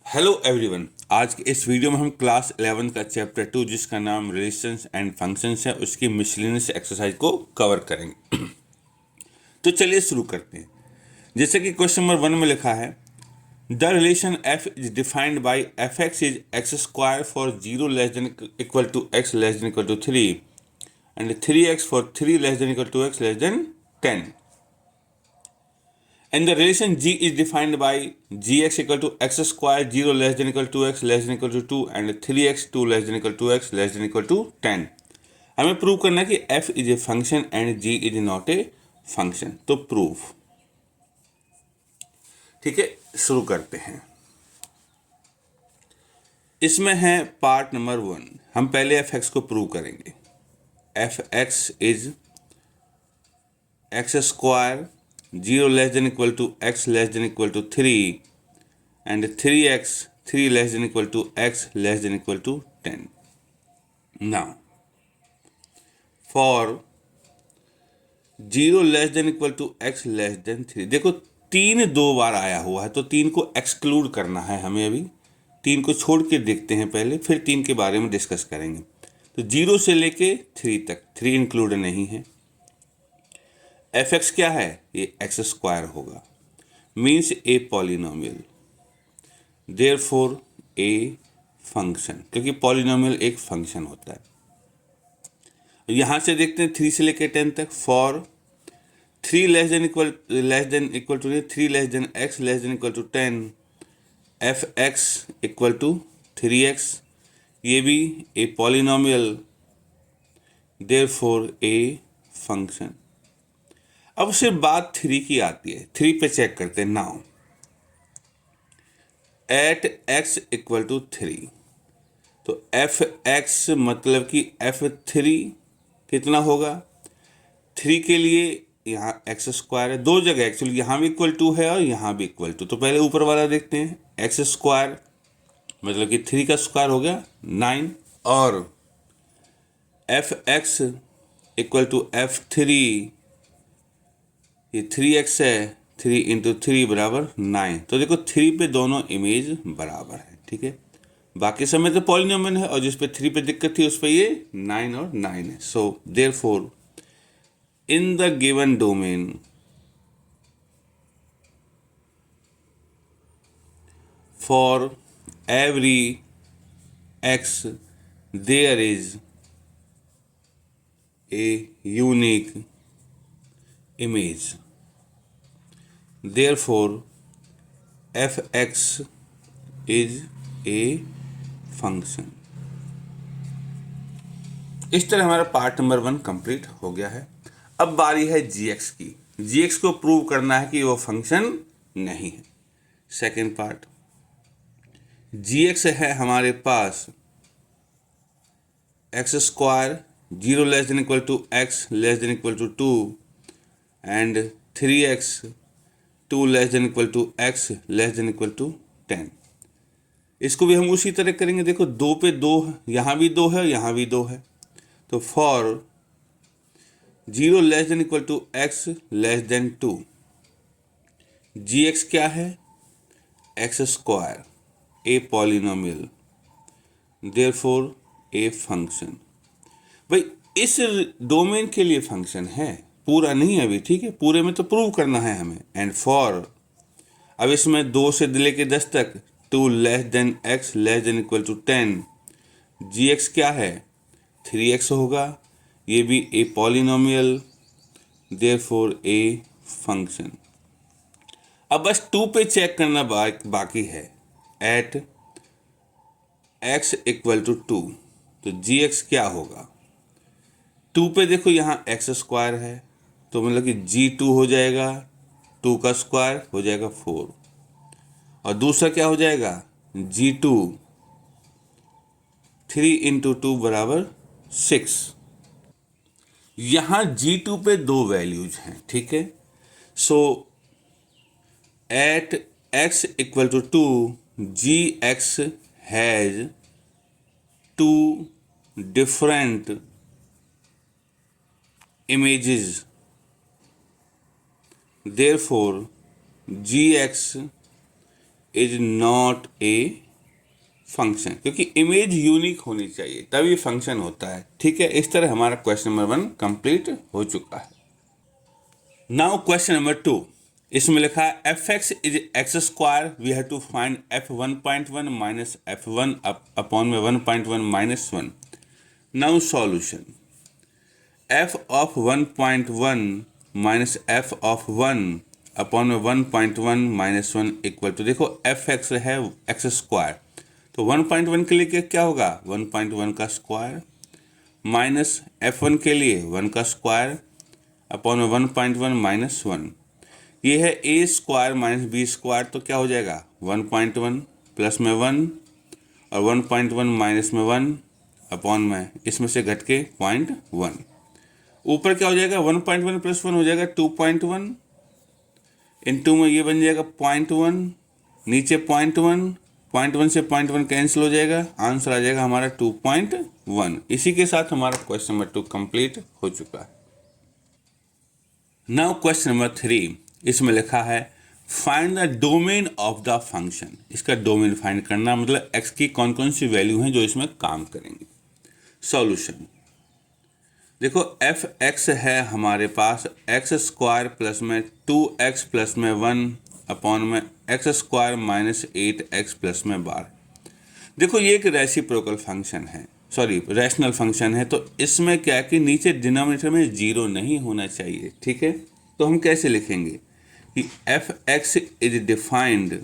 Hello everyone. आज के इस वीडियो में हम क्लास 11 का चैप्टर 2 जिसका नाम रिलेशंस एंड फंक्शंस है उसकी मिसलेनियस एक्सरसाइज को कवर करेंगे। तो चलिए शुरू करते हैं। जैसे कि क्वेश्चन नंबर 1 में लिखा है, the relation f is defined by f x is x square for 0 less than equal to x less than equal to 3 and 3x for 3 less than equal to x less than 10। And the relation G is defined by gx equal to x square 0 less than equal to x less than equal to 2 and 3x 2 less than equal to x less than equal to 10। हमें prove करना है कि f is a function and g is not a function. तो proof, ठीक है, शुरू करते हैं। इसमें है पार्ट नंबर 1। हम पहले एफ एक्स को प्रूव करेंगे। F x is x square 0 less than equal to x less than equal to 3 and 3x 3 less than equal to x less than equal to 10। Now for 0 less than equal to x less than 3, देखो 3 दो बार आया हुआ है तो 3 को exclude करना है हमें। अभी 3 को छोड़ के देखते हैं पहले, फिर 3 के बारे में डिस्कस करेंगे। तो 0 से लेके 3 तक 3 इंक्लूड नहीं है। एफ एक्स क्या है? ये एक्स स्क्वायर होगा, means A polynomial, therefore a function, क्योंकि पॉलिनोमियल एक फंक्शन होता है। यहां से देखते हैं 3 से लेकर 10 तक। For 3 less than equal to 3 less than x less than equal to 10 f x equal to 3x, ये भी a polynomial, therefore a function. अब सिर्फ बात 3 की आती है। 3 पे चेक करते हैं। Now at x equal to 3, तो एफ एक्स मतलब कि f3 कितना होगा? 3 के लिए यहाँ एक्स स्क्वायर है, दो जगह एक्चुअली, यहाँ भी इक्वल टू है और यहाँ भी इक्वल टू। तो पहले ऊपर वाला देखते हैं। एक्स स्क्वायर मतलब कि 3 का स्क्वायर हो गया 9, और F x equal to f3, ये 3x है, 3 इंटू 3 बराबर 9। तो देखो 3 पे दोनों इमेज बराबर है, ठीक है। बाकी समय तो पॉलिनोमियल है, और जिस पे 3 पे दिक्कत थी उस पे ये 9 और 9 है। So therefore in the given domain for every x there is a unique image, therefore f(x) is a function। इस तरह हमारा पार्ट नंबर 1 कंप्लीट हो गया है। अब बारी है gx की। gx को प्रूव करना है कि वो फंक्शन नहीं है। सेकेंड पार्ट, gx है हमारे पास x square 0 less than equal to x less than equal to 2 and 3x 2 less than equal to x less than equal to 10। इसको भी हम उसी तरह करेंगे। देखो 2 पे 2, यहाँ भी 2 है, यहाँ भी 2 है। तो for 0 less than equal to x less than 2, gx क्या है? X square, a polynomial, therefore a function. भाई इस डोमेन के लिए फंक्शन है, पूरा नहीं है अभी, ठीक है। पूरे में तो प्रूव करना है हमें। एंड फॉर, अब इसमें 2 से लेके 10 तक 2 less than x less than equal to 10, gx क्या है? 3x होगा, ये भी a polynomial, therefore a function. अब बस 2 पे चेक करना बाकी है। एट x इक्वल टू 2, तो gx क्या होगा? 2 पे देखो यहाँ एक्स स्क्वायर है, तो मतलब कि g2 हो जाएगा, 2 का स्क्वायर हो जाएगा 4, और दूसरा क्या हो जाएगा? g2 3 इंटू 2 बराबर 6। यहाँ g2 पे 2 वैल्यूज हैं, ठीक है। So at x equal to 2 gx has 2 different images, therefore gx is not a function, क्योंकि इमेज यूनिक होनी चाहिए तभी फंक्शन होता है। ठीक है, इस तरह हमारा क्वेश्चन नंबर 1 कंप्लीट हो चुका है। नाउ क्वेश्चन नंबर 2, इसमें लिखा है f x is x square, we have to find f 1.1 minus f 1 upon में 1.1 minus 1। Now solution, f of 1.1 minus f of 1 upon में 1.1 माइनस 1 इक्वल टू, देखो f x है एक्स स्क्वायर, तो 1.1 के लिए क्या होगा 1.1 का स्क्वायर माइनस f1 के लिए 1 का स्क्वायर अपॉन में 1.1 माइनस 1। ये है a square minus b square, तो क्या हो जाएगा 1.1 प्लस में 1 और 1.1 माइनस में 1 अपॉन में इसमें से घट के 0.1। ऊपर क्या हो जाएगा 1.1 प्लस 1 हो जाएगा 2.1, इनटू में ये बन जाएगा 0.1, नीचे 0.1 से 0.1 कैंसिल हो जाएगा, आंसर आ जाएगा हमारा 2.1। इसी के साथ हमारा क्वेश्चन नंबर 2 कंप्लीट हो चुका है। नाउ क्वेश्चन नंबर 3, इसमें लिखा है find the domain of the function. इसका डोमेन फाइंड करना मतलब x की कौन कौन सी वैल्यू हैं जो इसमें काम करेंगे। सॉल्यूशन, देखो एफ एक्स है हमारे पास एक्स स्क्वायर प्लस में 2x प्लस में 1 अपॉन में x square minus 8x plus में 12। देखो ये एक रेसिप्रोकल फंक्शन है, सॉरी रैशनल फंक्शन है, तो इसमें क्या है कि नीचे डिनोमिनेटर में 0 नहीं होना चाहिए। ठीक है, तो हम कैसे लिखेंगे कि f x is defined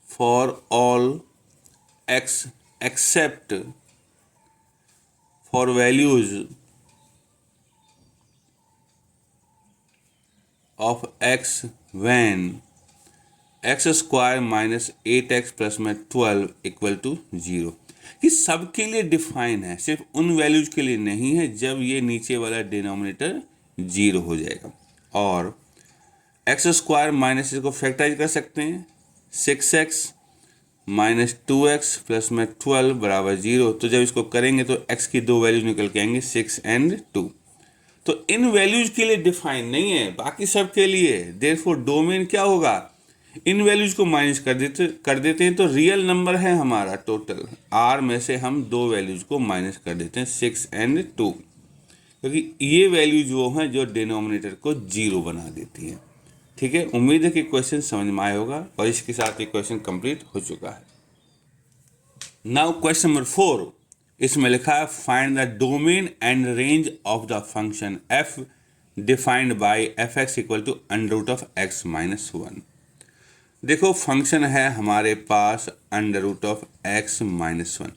for all x except for values of x when x square minus 8x plus में 12 इक्वल टू 0। कि सबके लिए डिफाइन है, सिर्फ उन वैल्यूज के लिए नहीं है जब ये नीचे वाला डिनोमिनेटर 0 हो जाएगा। और एक्स स्क्वायर माइनस इसको फैक्टराइज कर सकते हैं 6x माइनस 2x प्लस में 12 बराबर 0। तो जब इसको करेंगे तो x की दो वैल्यूज निकल के आएंगे 6 एंड 2। तो इन वैल्यूज के लिए डिफाइन नहीं है, बाकी सब के लिए। देयरफॉर डोमेन क्या होगा, इन वैल्यूज को माइनस कर देते हैं तो रियल नंबर है हमारा टोटल r में से हम दो वैल्यूज को माइनस कर देते हैं 6 एंड 2, क्योंकि ये वैल्यूज वो हैं जो डिनोमिनेटर को 0 बना देती हैं। ठीक है, उम्मीद है कि क्वेश्चन समझ में आया होगा और इसके साथ ये क्वेश्चन कंप्लीट हो चुका है। नाउ क्वेश्चन नंबर 4, इसमें लिखा है find the domain and range of the function f defined by f x equal to under root of x minus 1। देखो फंक्शन है हमारे पास under root of x minus 1।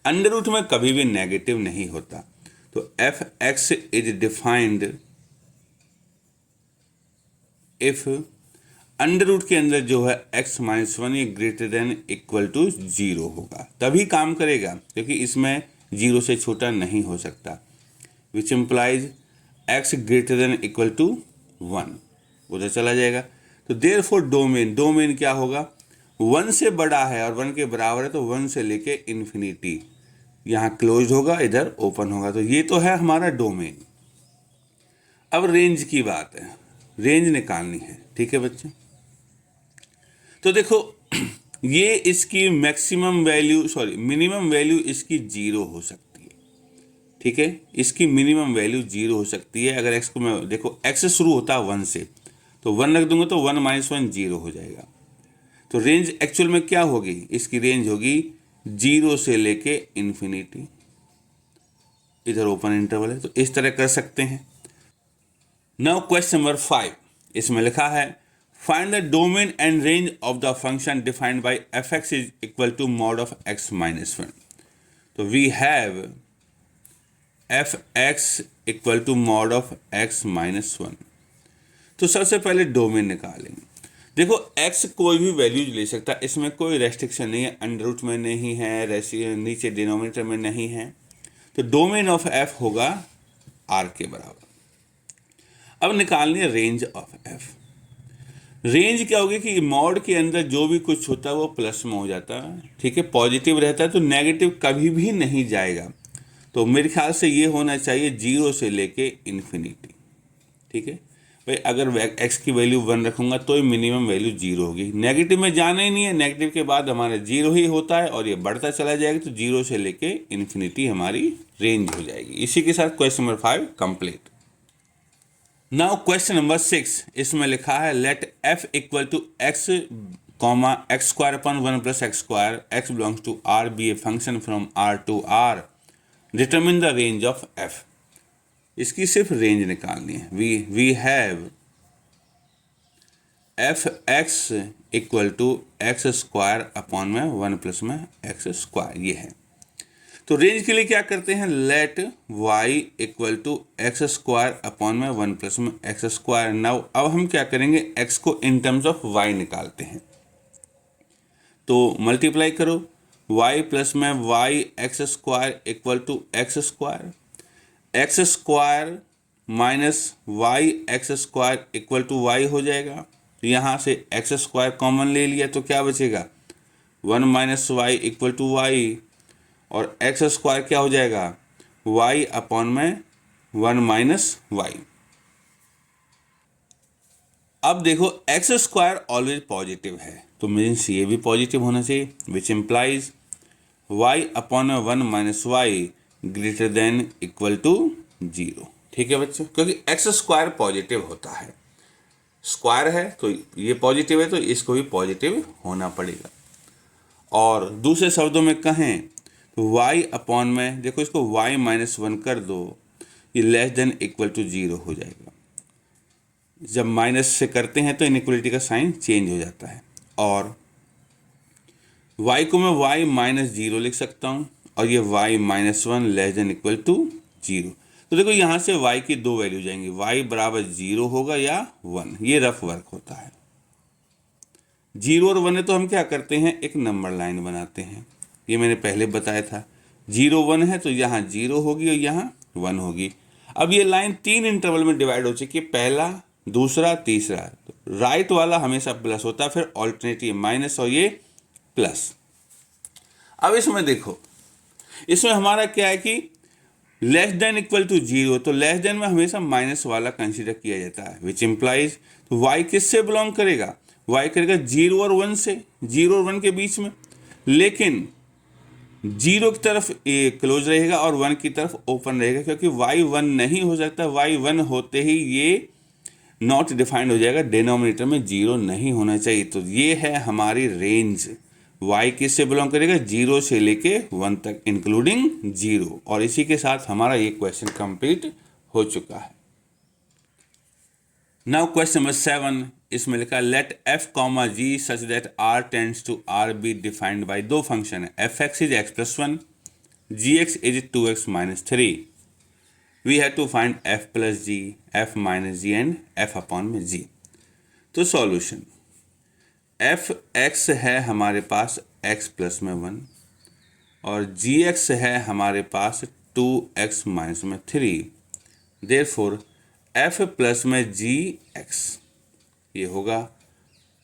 Under root में कभी भी नेगेटिव नहीं होता, तो f x is defined if under root के अंदर जो है x माइनस 1 ये ग्रेटर देन इक्वल टू 0 होगा, तभी काम करेगा, क्योंकि इसमें 0 से छोटा नहीं हो सकता, which implies x greater than equal to 1 उधर चला जाएगा। तो देयरफॉर डोमेन क्या होगा, 1 से बड़ा है और 1 के बराबर है, तो 1 से लेके इन्फिनिटी, यहाँ क्लोज होगा इधर ओपन होगा, तो ये तो है हमारा डोमेन। अब रेंज की बात है, रेंज निकालनी है। ठीक है बच्चे, तो देखो ये इसकी मैक्सिमम वैल्यू मिनिमम वैल्यू इसकी 0 हो सकती है। ठीक है, इसकी मिनिमम वैल्यू 0 हो सकती है। अगर x को मैं देखो x शुरू होता है 1 से, तो 1 रख दूंगा तो 1 माइनस 1 0 हो जाएगा। तो रेंज एक्चुअल में क्या होगी, इसकी रेंज होगी 0 से लेके इन्फिनिटी, इधर ओपन इंटरवल है, तो इस तरह कर सकते हैं। नाउ क्वेश्चन नंबर 5, इसमें लिखा है find the domain and range of the function defined by f x is equal to mod of x minus 1। तो we have f x equal to mod of x minus 1। तो सबसे पहले domain निकालेंगे। देखो x कोई भी values ले सकता है, इसमें कोई रेस्ट्रिक्शन नहीं है, अंडर रूट में नहीं है, नीचे डिनोमिनेटर में नहीं है, तो डोमेन ऑफ f होगा r के बराबर। अब निकालनी है रेंज ऑफ f। रेंज क्या होगी कि मॉड के अंदर जो भी कुछ होता है वो प्लस में हो जाता है। ठीक है, पॉजिटिव रहता है तो नेगेटिव कभी भी नहीं जाएगा, तो मेरे ख्याल से ये होना चाहिए 0 से लेके इन्फिनिटी। ठीक है, भाई अगर x की वैल्यू 1 रखूंगा तो मिनिमम वैल्यू 0 होगी, नेगेटिव में जाना ही नहीं है, नेगेटिव के बाद हमारा 0 ही होता है और ये बढ़ता चला जाएगा, तो 0 से लेके इन्फिनिटी हमारी रेंज हो जाएगी। इसी के साथ question number 5 complete. Now question number 6, इसमें लिखा है let f equal to x comma x square upon 1 plus x square x belongs to r be a function from r to r, determine the range of f। इसकी सिर्फ range निकालनी है। We have f x equal to x square upon में 1 plus में x square, ये है। तो range के लिए क्या करते हैं, let y equal to x square upon में 1 प्लस में एक्स स्क्वायर। नाउ अब हम क्या करेंगे, x को इन टर्म्स ऑफ y निकालते हैं। तो मल्टीप्लाई करो, y प्लस में y x square equal to x square, x square minus y x square equal to y हो जाएगा। यहाँ से एक्स स्क्वायर कॉमन ले लिया तो क्या बचेगा, 1 minus y equal to y, और एक्स स्क्वायर क्या हो जाएगा, वाई अपॉन में 1 माइनस वाई। अब देखो एक्स स्क्वायर ऑलवेज पॉजिटिव है, तो मीन्स ये भी पॉजिटिव होना चाहिए, which implies y upon 1 minus y greater than equal to 0। ठीक है बच्चों, क्योंकि एक्स स्क्वायर पॉजिटिव होता है, स्क्वायर है तो ये पॉजिटिव है, तो इसको भी पॉजिटिव होना पड़ेगा। और दूसरे शब्दों में कहें तो y अपॉन में, देखो इसको y माइनस 1 कर दो, ये लेस देन इक्वल टू 0 हो जाएगा। जब माइनस से करते हैं तो इनइक्वलिटी का साइन चेंज हो जाता है। और y को मैं y माइनस 0 लिख सकता हूँ, और ये y minus 1 less than equal to 0। तो देखो यहाँ से y की दो वैल्यू जाएंगी, y बराबर 0 होगा या 1, ये रफ वर्क होता है। 0 और 1 है तो हम क्या करते हैं, एक नंबर लाइन बनाते हैं, ये मैंने पहले बताया था। 0 1 है तो यहाँ 0 होगी और यहाँ 1 होगी। अब ये लाइन 3 इंटरवल में डिवाइड हो चुकी है, पहला, दूसरा, तीसरा। तो राइट वाला हमेशा प्लस होता है, फिर ऑल्टरनेट ये माइनस और ये प्लस। अब इसमें देखो, इसमें हमारा क्या है कि लेस देन इक्वल टू 0, तो लेस देन में हमेशा माइनस वाला कंसीडर किया जाता है, विच इम्प्लाइज तो y किससे बिलोंग करेगा, y करेगा 0 और 1 से, 0 और 1 के बीच में। लेकिन 0 की तरफ ये क्लोज रहेगा और 1 की तरफ ओपन रहेगा, क्योंकि y 1 नहीं हो सकता, y 1 होते ही ये नॉट डिफाइंड हो जाएगा, डिनोमिनेटर में 0 नहीं होना चाहिए। तो ये है हमारी रेंज, y किससे बिलोंग करेगा, 0 से लेके 1 तक इंक्लूडिंग 0। और इसी के साथ हमारा ये क्वेश्चन कंप्लीट हो चुका है। नाउ क्वेश्चन नंबर 7, इसमें लिखा let f comma g such that r tends to r be defined by दो फंक्शन है, f x is x plus 1, g x is 2x minus 3। We have to find f plus g, f minus g and f upon में g। तो solution, f x है हमारे पास x plus में 1, और जी x है हमारे पास 2x minus में 3। Therefore f plus में जी एक्स, ये होगा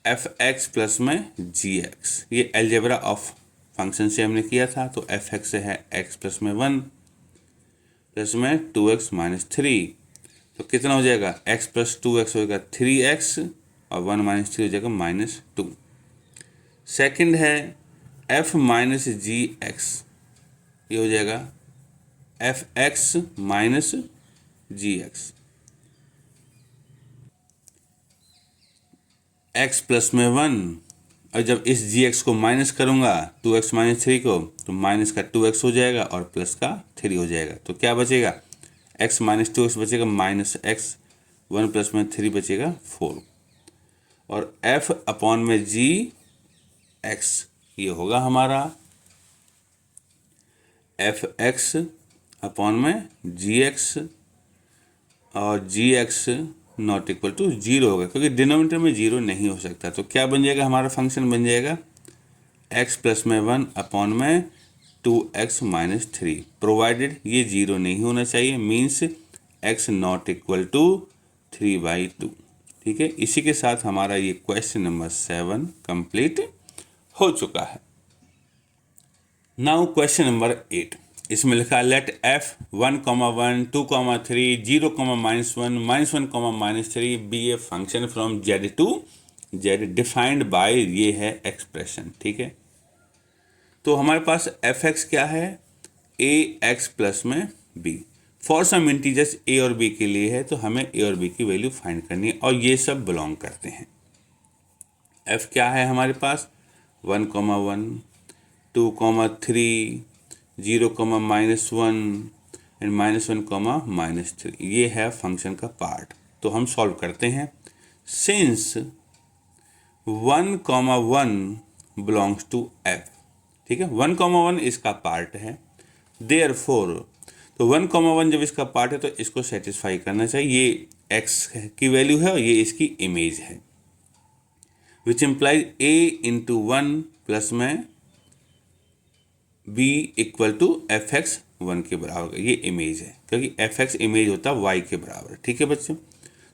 एफ एक्स प्लस में जी एक्स। ये अलजेब्रा ऑफ फंक्शन से हमने किया था, तो एफ एक्स है x प्लस में 1 प्लस में 2x माइनस 3, तो कितना हो जाएगा, x प्लस 2x हो जाएगा 3x, और 1 माइनस 3 हो जाएगा माइनस 2। सेकेंड है f माइनस जी एक्स, ये हो जाएगा एफ एक्स माइनस जी एक्स, x प्लस में 1, और जब इस जी एक्स को माइनस करूँगा 2x माइनस 3 को, तो माइनस का 2x हो जाएगा और प्लस का 3 हो जाएगा। तो क्या बचेगा, x माइनस 2x बचेगा माइनस x, 1 प्लस में 3 बचेगा 4, और f अपॉन में जी एक्स, ये होगा हमारा एफ एक्स अपॉन में जी एक्स, और जी एक्स नॉट इक्वल टू 0 होगा, क्योंकि डिनोमिनेटर में 0 नहीं हो सकता। तो क्या बन जाएगा, हमारा फंक्शन बन जाएगा x प्लस में 1 अपॉन में 2x माइनस 3, प्रोवाइडेड ये 0 नहीं होना चाहिए, means x not equal to 3/2। ठीक है, इसी के साथ हमारा ये क्वेश्चन नंबर 7 कंप्लीट हो चुका है। नाउ क्वेश्चन नंबर 8, इसमें लिखा है let f 1,1 2,3 0,-1 -1,-3 be a function from z to z defined by, ये है एक्सप्रेशन। ठीक है, तो हमारे पास एफ एक्स क्या है, ए एक्स प्लस में बी। फॉर सम इंटीजर्स ए और बी के लिए है, तो हमें ए और बी की वैल्यू फाइंड करनी है, और ये सब बिलोंग करते हैं। एफ क्या है हमारे पास, 1,1 2,3 0,-1 एंड -1,-3, ये है फंक्शन का पार्ट। तो हम सॉल्व करते हैं। सिंस 1,1 बिलोंग्स टू एफ, ठीक है, 1,1 इसका पार्ट है, देयरफॉर, तो 1,1 जब इसका पार्ट है तो इसको सेटिस्फाई करना चाहिए, ये एक्स की वैल्यू है और ये इसकी इमेज है, which implies a into 1 plus में b equal to f x 1 के बराबर, ये इमेज है, क्योंकि एफ एक्स इमेज होता है वाई के बराबर। ठीक है बच्चों,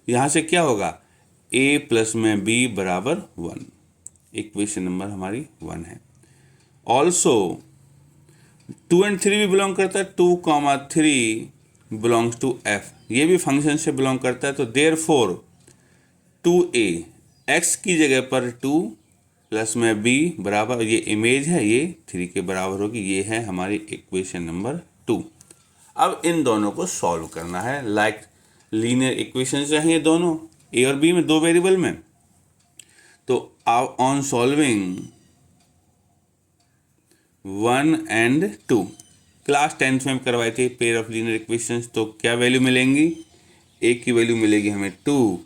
यहाँ से क्या होगा, ए प्लस में बी बराबर 1, इक्वेशन नंबर हमारी 1 है। ऑल्सो 2 एंड 3 भी बिलोंग करता है, 2,3 बिलोंग्स टू एफ, ये भी फंक्शन से बिलोंग करता है, तो देयरफॉर 2a एक्स की जगह पर 2 प्लस में b बराबर, ये इमेज है, ये 3 के बराबर होगी, ये है हमारी इक्वेशन नंबर 2। अब इन दोनों को सॉल्व करना है, लाइक लीनियर इक्वेशन चाहिए दोनों ए और बी में, दो वेरिएबल में। तो on solving 1 and 2, class 10th में हम करवाए थे पेयर ऑफ लीनियर इक्वेशंस, तो क्या वैल्यू मिलेंगी, ए की वैल्यू मिलेगी हमें 2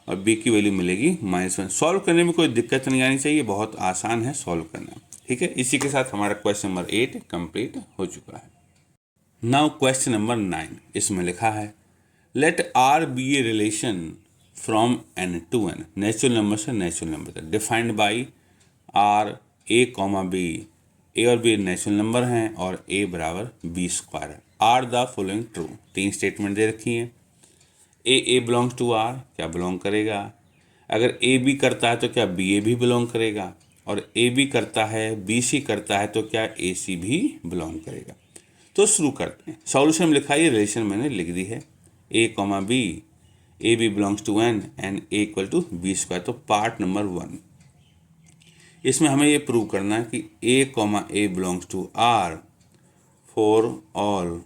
और बी की वैल्यू मिलेगी -1। सॉल्व करने में कोई दिक्कत नहीं आनी चाहिए, बहुत आसान है सॉल्व करना। ठीक है, इसी के साथ हमारा क्वेश्चन नंबर 8 कंप्लीट हो चुका है। नाउ क्वेश्चन नंबर 9, इसमें लिखा है let R be a relation from N to N, natural number से नेचुरल नंबर तक, defined by R a comma b, a और बी नेचुरल नंबर हैं और ए बराबर बी स्क्वायर है। Are the following true, 3 statement दे रखी हैं। ए बिलोंग्स टू आर, क्या बिलोंग करेगा, अगर ए बी करता है तो क्या बी ए भी बिलोंग करेगा, और ए बी करता है बी सी करता है तो क्या ए सी भी बिलोंग करेगा। तो शुरू करते हैं। सॉल्यूशन में लिखा है, ये रिलेशन मैंने लिख दी है, a comma b, a b belongs to N and a equal to b square. तो पार्ट नंबर 1, इसमें हमें ये प्रूव करना है कि a comma a belongs to R for all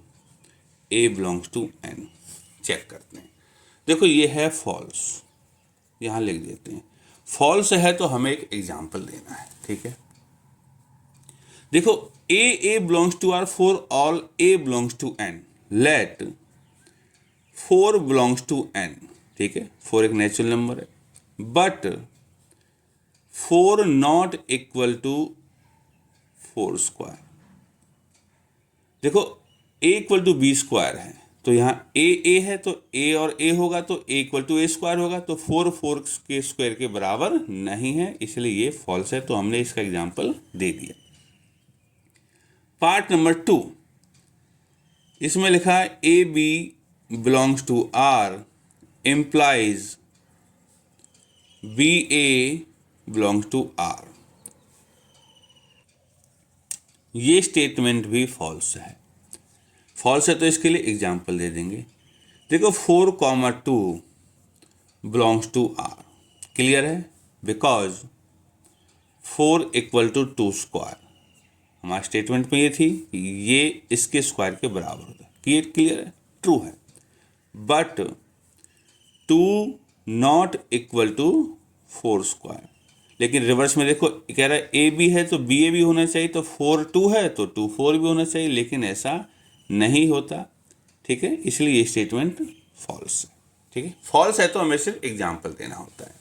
a belongs to N. Check करते हैं, देखो ये है फॉल्स, यहाँ लिख देते हैं। फॉल्स है तो हमें एक एग्जाम्पल देना है। ठीक है, देखो a belongs to R for all a belongs to N, let 4 belongs to N. ठीक है, 4 एक नेचुरल नंबर है, but 4 not equal to 4 square. देखो a equal to b square है, तो यहाँ ए है तो ए और ए होगा तो ए इक्वल टू ए स्क्वायर होगा, तो 4 के स्क्वायर के बराबर नहीं है, इसलिए ये फॉल्स है, तो हमने इसका एग्जाम्पल दे दिया। पार्ट नंबर 2, इसमें लिखा है a b belongs to r implies b a belongs to r, ये स्टेटमेंट भी फॉल्स है। फॉल्स है तो इसके लिए एग्जाम्पल दे देंगे। देखो 4,2 बिलोंग्स टू आर, क्लियर है, बिकॉज 4 इक्वल टू 2 स्क्वायर, हमारे स्टेटमेंट में ये थी, ये इसके स्क्वायर के बराबर होता है, क्लियर है, ट्रू है। But 2 not equal to 4 square, लेकिन रिवर्स में देखो कह रहा है ए बी है तो बी ए भी होना चाहिए, तो 4 2 है तो 2 4 भी होना चाहिए, लेकिन ऐसा नहीं होता। ठीक है, इसलिए ये स्टेटमेंट फॉल्स है। ठीक है, फॉल्स है तो हमें सिर्फ एग्जाम्पल देना होता है।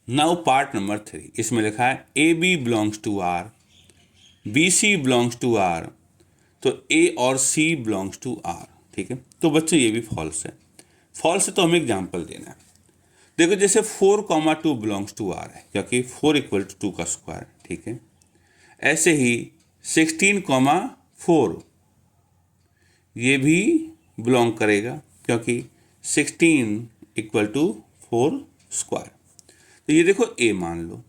नाउ पार्ट नंबर 3, इसमें लिखा है a b belongs to r, b c belongs to r, तो ए और सी बिलोंग्स टू आर। ठीक है, तो बच्चों ये भी फॉल्स है। फॉल्स है तो हमें एग्जाम्पल देना है। देखो जैसे 4,2 बिलोंग्स टू आर है, क्योंकि 4 इक्वल टू 2 का स्क्वायर। ठीक है, ऐसे ही 16,4 ये भी बिलोंग करेगा, क्योंकि 16 इक्वल टू 4 स्क्वायर। तो ये देखो ए मान लो,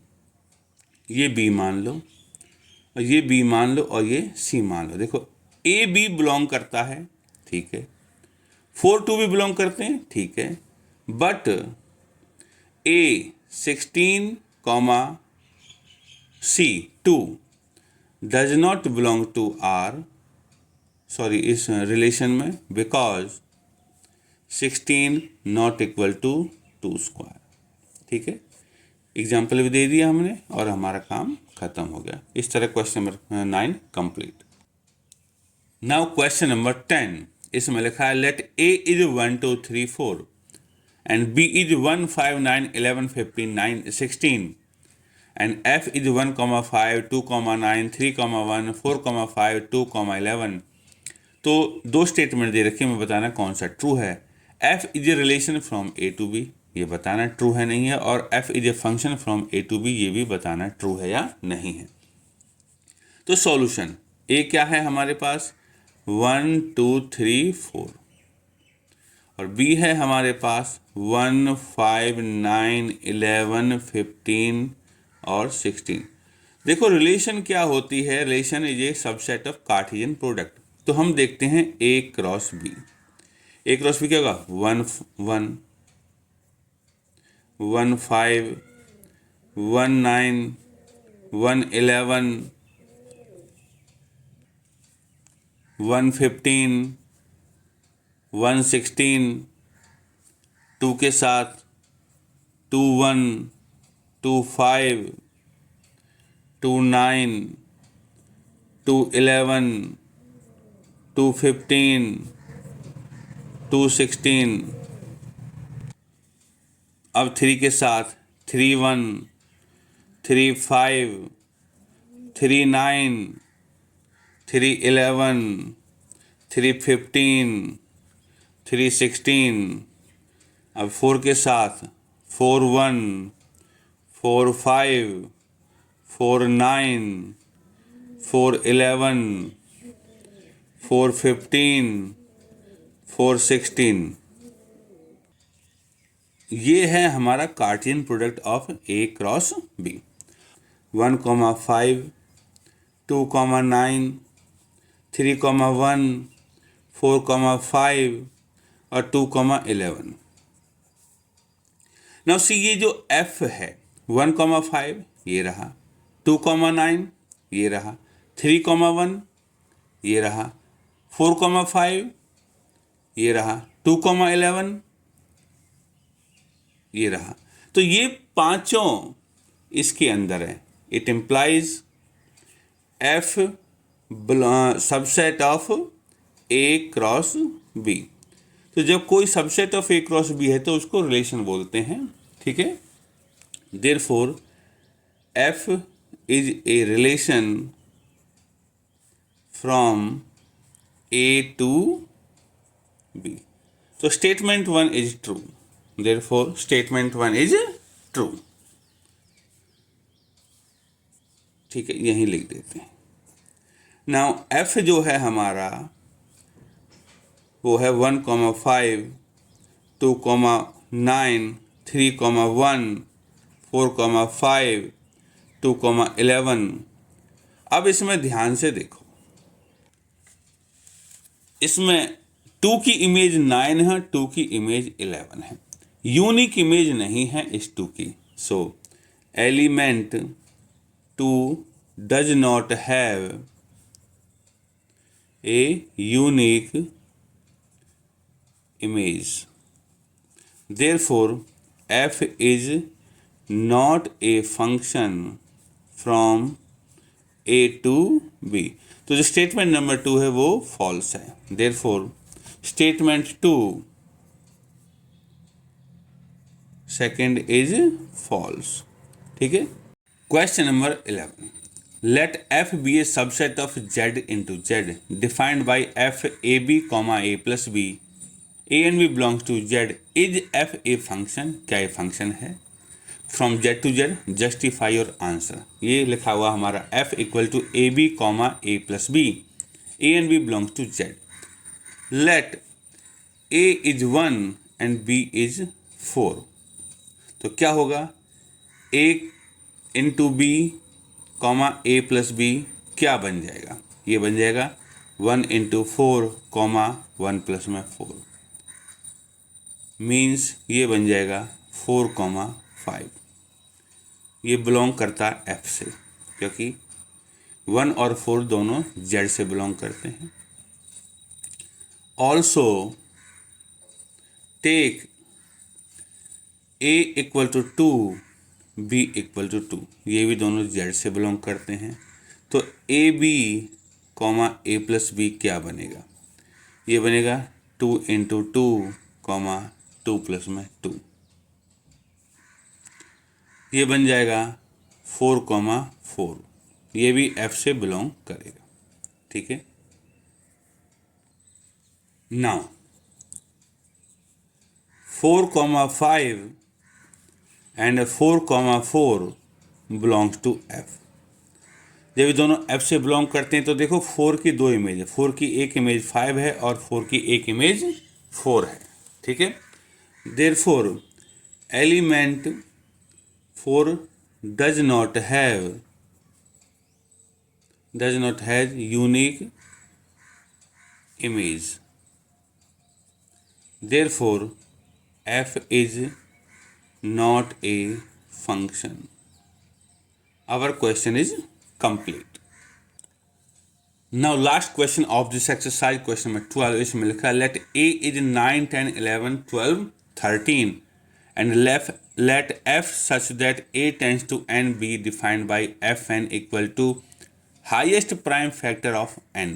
ये बी मान लो, और ये बी मान लो, और ये सी मान लो। देखो ए बी बिलोंग करता है, ठीक है, 4 2 भी बिलोंग करते हैं, ठीक है, but a 16 comma c 2 does not belong to r, sorry इस रिलेशन में, because 16 not equal to 2 square, ठीक है। एग्जाम्पल भी दे दिया हमने और हमारा काम खत्म हो गया। इस तरह question number 9 complete. Now question number 10, इसमें लिखा है let a is 1 2 3 4 and b is 1 5 9 11 15 9 16 and f is 1 5 2 9 3 1 4 5 2 11। तो दो स्टेटमेंट दे रखे, मैं बताना कौन सा ट्रू है। F is a relation from A to b, ये बताना ट्रू है नहीं है, और f is a function from A to b, ये भी बताना ट्रू है या नहीं है। तो सॉल्यूशन ए क्या है हमारे पास 1 2 3 4 और बी है हमारे पास 1 5 9 11 15 और 16। देखो रिलेशन क्या होती है, relation is a subset of Cartesian product. तो हम देखते हैं ए क्रॉस बी। ए क्रॉस बी क्या होगा 1 1 1 5 1 9 1 11 1 15 1 16, 2 के साथ 2 1 2 5 2 9 2 11 2 15 2 16। अब 3 के साथ 3 1 3 5 3 9 3 11 3 15 3 16। अब 4 के साथ 4 1 4 5 4 9 4 11 4 15 4 16। ये है हमारा cartesian product of A cross b. 1 5 2 9 3 1 4 5 और 2 11। नाउ सी ये जो एफ है 1 5 ये रहा, 2 9 ये रहा, 3 1 ये रहा, 4 5 ये रहा, 2 11 ये रहा। तो ये पांचों इसके अंदर है। It implies f subset of A cross B. तो जब कोई subset of A cross B है तो उसको रिलेशन बोलते हैं, ठीक है। Therefore f is a relation from A to B. तो statement 1 is true, therefore statement 1 is true, ठीक है, यहीं लिख देते हैं। नाउ एफ जो है हमारा वो है 1 5 2 9 3 1 4 5 2 11। अब इसमें ध्यान से देखो, इसमें 2 की इमेज 9 है, 2 की इमेज 11 है, यूनिक इमेज नहीं है इस 2 की। So element 2 does not have a unique image, therefore f is not a function from A to B. तो जो स्टेटमेंट नंबर 2 है वो फॉल्स है, therefore statement 2 second is false, ठीक है। Question number 11, let f be a subset of z into z defined by f a b comma a plus b, a and b belongs to z, is f a function, क्या a function है, from z to z, justify your answer. ये लिखा हुआ हमारा f equal to a b comma a plus b, a and b belongs to z, let a is 1 and b is 4। तो क्या होगा, a into b comma a plus b क्या बन जाएगा, ये बन जाएगा 1 इंटू 4 कॉमा 1 प्लस में 4 मीन्स ये बन जाएगा 4 कॉमा 5। ये बिलोंग करता है एफ से, क्योंकि 1 और 4 दोनों जेड से बिलोंग करते हैं। Also take a equal to 2, b equal to 2, ये भी दोनों जेड से बिलोंग करते हैं। तो a b comma a plus b क्या बनेगा? ये बनेगा 2 इंटू 2 कॉमा 2 प्लस में 2, ये बन जाएगा 4 कॉमा 4, ये भी एफ से बिलोंग करेगा। ठीक है। Now 4 comma 5 and 4 comma 4 belongs to f. जब ये दोनों एफ से बिलोंग करते हैं तो देखो 4 की 2 इमेज है, 4 की एक इमेज 5 है और 4 की एक इमेज 4 है। ठीक है। Therefore element 4 does not has unique image, therefore f is not a function. Our question is complete. Now last question of this exercise, question number 12, इसमें लिखा let a is 9, 10, 11, 12, 13 and let f such that a tends to n be defined by fn equal to highest prime factor of n.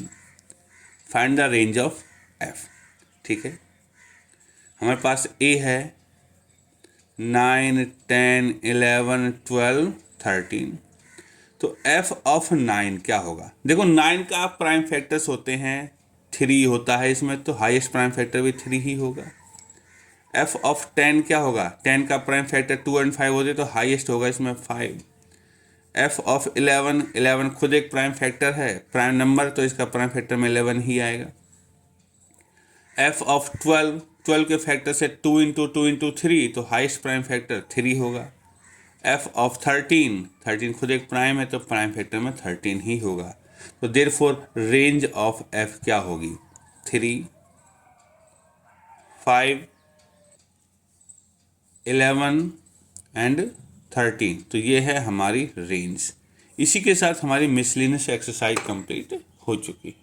Find the range of f. ठीक है। हमारे पास a है 9, 10, 11, 12, 13। तो f of 9 क्या होगा? देखो 9 का prime factors होते हैं 3 होता है इसमें, तो हाईएस्ट प्राइम फैक्टर भी 3 ही होगा। f ऑफ 10 क्या होगा? 10 का प्राइम फैक्टर 2 और 5 होते तो हाईएस्ट होगा इसमें 5। f ऑफ 11 खुद एक प्राइम फैक्टर है, प्राइम नंबर, तो इसका प्राइम फैक्टर में 11 ही आएगा। f ऑफ 12 के फैक्टर से 2 इंटू 2 इंटू 3, तो हाईएस्ट प्राइम फैक्टर 3 होगा। f ऑफ 13 खुद एक प्राइम है तो प्राइम फैक्टर में 13 ही होगा। तो देयरफॉर रेंज ऑफ f क्या होगी? 3, 5, 11 एंड 13। तो ये है हमारी रेंज। इसी के साथ हमारी मिसलिनियस एक्सरसाइज कंप्लीट हो चुकी है।